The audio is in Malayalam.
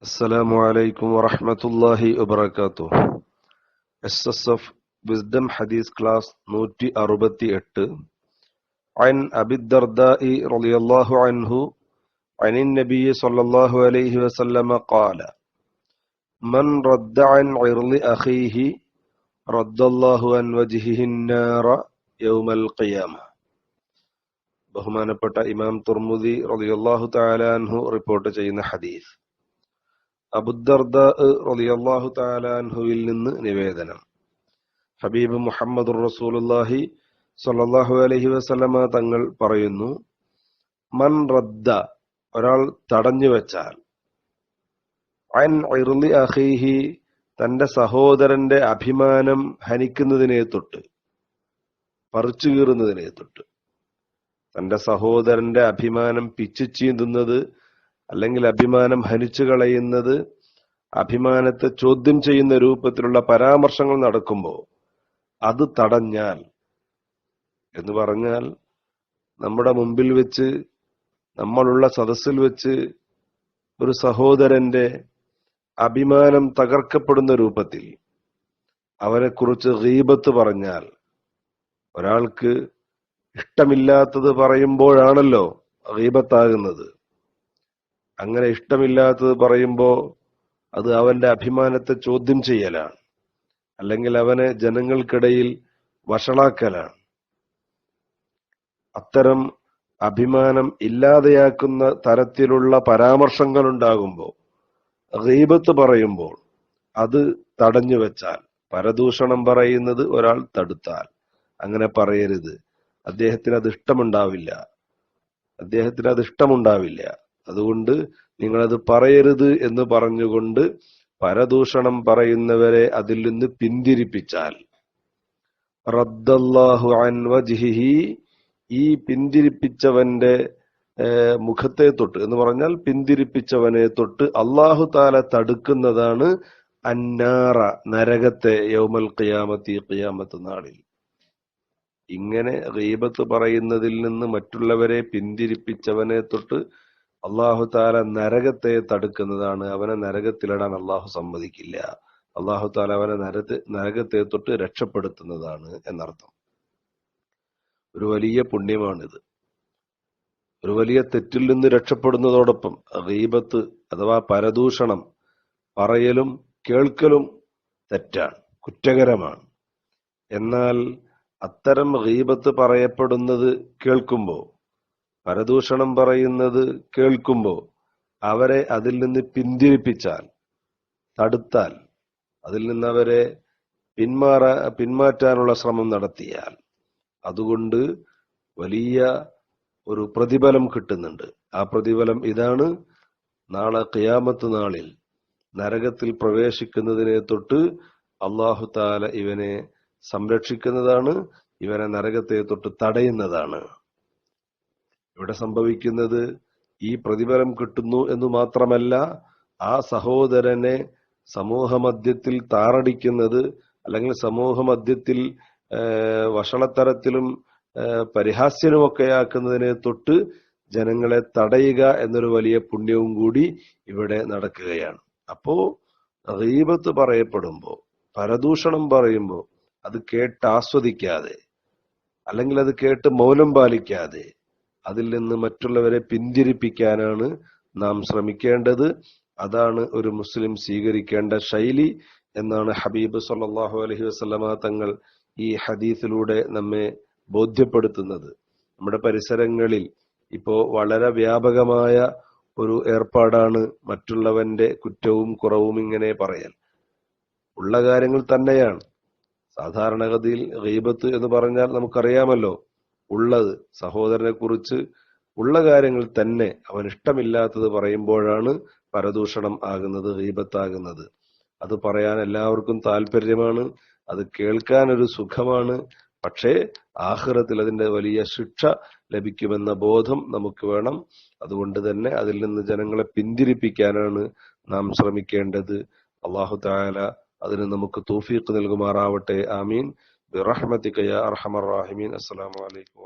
السلام عليكم ورحمة الله وبركاته. SSF Wisdom Hadith Class 168 عن أبي الدرداء رضي الله عنه عن النبي صلى الله عليه وسلم قال من رد عن عرض أخيه رد الله عن وجهه النار يوم القيامة. ബഹുമാനപ്പെട്ട ഇമാം തുർമുദി റളിയല്ലാഹു തആല അൻഹു റിപ്പോർട്ട് ചെയ്യുന്ന ഹദീസ്. അബൂദർദാ റളിയല്ലാഹു തആല അൻഹുവിൽ നിന്ന് നിവേദനം. ഹബീബ് മുഹമ്മദുർ റസൂലുള്ളാഹി സ്വല്ലല്ലാഹു അലൈഹി വസല്ലമ തങ്ങൾ പറയുന്നു, മൻ റദ്ദ, ഒരാൾ തടഞ്ഞു വെച്ചാൽ, അൻ ഇർളി അഖീഹി, തന്റെ സഹോദരന്റെ അഭിമാനം ഹനിക്കുന്നതിനെ തൊട്ട്, പറിച്ചു കീറുന്നതിനെ തൊട്ട്, തന്റെ സഹോദരന്റെ അഭിമാനം പിച്ചു ചീന്തുന്നത് അല്ലെങ്കിൽ അഭിമാനം ഹനിച്ചു കളയുന്നത്, അഭിമാനത്തെ ചോദ്യം ചെയ്യുന്ന രൂപത്തിലുള്ള പരാമർശങ്ങൾ നടക്കുമ്പോൾ അത് തടഞ്ഞാൽ, എന്ന് പറഞ്ഞാൽ നമ്മുടെ മുമ്പിൽ വെച്ച്, നമ്മളുള്ള സദസ്സിൽ വെച്ച് ഒരു സഹോദരന്റെ അഭിമാനം തകർക്കപ്പെടുന്ന രൂപത്തിൽ അവനെക്കുറിച്ച് ഗീബത്ത് പറഞ്ഞാൽ, ഒരാൾക്ക് ഇഷ്ടമില്ലാത്തത് പറയുമ്പോഴാണല്ലോ ഗീബത്താകുന്നത്. അങ്ങനെ ഇഷ്ടമില്ലാത്തത് പറയുമ്പോൾ അത് അവന്റെ അഭിമാനത്തെ ചോദ്യം ചെയ്യലാണ്, അല്ലെങ്കിൽ അവനെ ജനങ്ങൾക്കിടയിൽ വഷളാക്കലാണ്. അത്തരം അഭിമാനം ഇല്ലാതെയാക്കുന്ന തരത്തിലുള്ള പരാമർശങ്ങൾ ഉണ്ടാകുമ്പോൾ, ഗീബത്ത് പറയുമ്പോൾ അത് തടഞ്ഞു വെച്ചാൽ, പരദൂഷണം പറയുന്നത് ഒരാൾ തടുത്താൽ, അങ്ങനെ പറയരുത്, അദ്ദേഹത്തിന് അത് ഇഷ്ടമുണ്ടാവില്ല, അതുകൊണ്ട് നിങ്ങളത് പറയരുത് എന്ന് പറഞ്ഞുകൊണ്ട് പരദൂഷണം പറയുന്നവരെ അതിൽ നിന്ന് പിന്തിരിപ്പിച്ചാൽ, റദ്ദല്ലാഹു അൻ വജ്ഹിഹി, ഈ പിന്തിരിപ്പിച്ചവന്റെ മുഖത്തെ തൊട്ട് എന്ന് പറഞ്ഞാൽ പിന്തിരിപ്പിച്ചവനെ തൊട്ട് അല്ലാഹു തആല തടുക്കുന്നതാണ് അന്നാറ, നരകത്തെ, യൗമൽ ഖിയാമത്തി, ഖിയാമത്ത് നാളിൽ. ഇങ്ങനെ ഗീബത്ത് പറയുന്നതിൽ നിന്ന് മറ്റുള്ളവരെ പിന്തിരിപ്പിച്ചവനെ തൊട്ട് അല്ലാഹു തആല നരകത്തെ തടുക്കുന്നതാണ്. അവനെ നരകത്തിലിടാൻ അല്ലാഹു സമ്മതിക്കില്ല. അല്ലാഹു തആല അവനെ നരകത്തെ തൊട്ട് രക്ഷപ്പെടുത്തുന്നതാണ് എന്നർത്ഥം. ഒരു വലിയ പുണ്യമാണിത്. ഒരു വലിയ തെറ്റിൽ നിന്ന് രക്ഷപ്പെടുന്നതോടൊപ്പം ഗീബത്ത് അഥവാ പരദൂഷണം പറയലും കേൾക്കലും തെറ്റാണ്, കുറ്റകരമാണ്. എന്നാൽ അത്തരം ഗീബത്ത് പറയപ്പെടുന്നത് കേൾക്കുമ്പോൾ, പരദൂഷണം പറയുന്നത് കേൾക്കുമ്പോൾ അവരെ അതിൽ നിന്ന് പിന്തിരിപ്പിച്ചാൽ, തടുത്താൽ, അതിൽ നിന്ന് അവരെ പിന്മാറ്റാനുള്ള ശ്രമം നടത്തിയാൽ, അതുകൊണ്ട് വലിയ ഒരു പ്രതിഫലം കിട്ടുന്നുണ്ട്. ആ പ്രതിഫലം ഇതാണ്: നാളെ ഖിയാമത്ത് നാളിൽ നരകത്തിൽ പ്രവേശിക്കുന്നതിനെ തൊട്ട് അല്ലാഹു തആല ഇവനെ സംരക്ഷിക്കുന്നതാണ്, ഇവനെ നരകത്തെ തൊട്ട് തടയുന്നതാണ്. ഇവിടെ സംഭവിക്കുന്നത് ഈ പ്രതിഫലം കിട്ടുന്നു എന്ന് മാത്രമല്ല, ആ സഹോദരനെ സമൂഹമധ്യത്തിൽ താറടിക്കുന്നത്, അല്ലെങ്കിൽ സമൂഹമധ്യത്തിൽ വഷളത്തരത്തിലും പരിഹാസ്യനുമൊക്കെയാക്കുന്നതിനെ തൊട്ട് ജനങ്ങളെ തടയുക എന്നൊരു വലിയ പുണ്യവും കൂടി ഇവിടെ നടക്കുകയാണ്. അപ്പോ ഗീബത്ത് പറയപ്പെടുമ്പോ, പരദൂഷണം പറയുമ്പോൾ അത് കേട്ട് ആസ്വദിക്കാതെ, അല്ലെങ്കിൽ അത് കേട്ട് മൗനം പാലിക്കാതെ അതിൽ നിന്ന് മറ്റുള്ളവരെ പിന്തിരിപ്പിക്കാനാണ് നാം ശ്രമിക്കേണ്ടത്. അതാണ് ഒരു മുസ്ലിം സ്വീകരിക്കേണ്ട ശൈലി എന്നാണ് ഹബീബ് സല്ലല്ലാഹു അലൈഹി വസല്ലമ തങ്ങൾ ഈ ഹദീസിലൂടെ നമ്മെ ബോധ്യപ്പെടുത്തുന്നത്. നമ്മുടെ പരിസരങ്ങളിൽ ഇപ്പോ വളരെ വ്യാപകമായ ഒരു ഏർപ്പാടാണ് മറ്റുള്ളവന്റെ കുറ്റവും കുറവും ഇങ്ങനെ പറയൽ. ഉള്ള കാര്യങ്ങൾ തന്നെയാണ്. സാധാരണഗതിയിൽ ഗീബത്ത് എന്ന് പറഞ്ഞാൽ നമുക്കറിയാമല്ലോ, ഉള്ളത്, സഹോദരനെ കുറിച്ച് ഉള്ള കാര്യങ്ങൾ തന്നെ അവൻ ഇഷ്ടമില്ലാത്തത് പറയുമ്പോഴാണ് പരദൂഷണം ആകുന്നത്, ഗീബത്താകുന്നത്. അത് പറയാൻ എല്ലാവർക്കും താല്പര്യമാണ്, അത് കേൾക്കാൻ ഒരു സുഖമാണ്. പക്ഷേ ആഖിറത്തിൽ അതിന്റെ വലിയ ശിക്ഷ ലഭിക്കുമെന്ന ബോധം നമുക്ക് വേണം. അതുകൊണ്ട് തന്നെ അതിൽ നിന്ന് ജനങ്ങളെ പിന്തിരിപ്പിക്കാനാണ് നാം ശ്രമിക്കേണ്ടത്. അല്ലാഹു തആല അതിന് നമുക്ക് തൗഫീഖ് നൽകുമാറാവട്ടെ. ആമീൻ. ബിറഹ്മതിക യാ അർഹമർ റഹീമീൻ. അസ്സലാമു അലൈക്കും.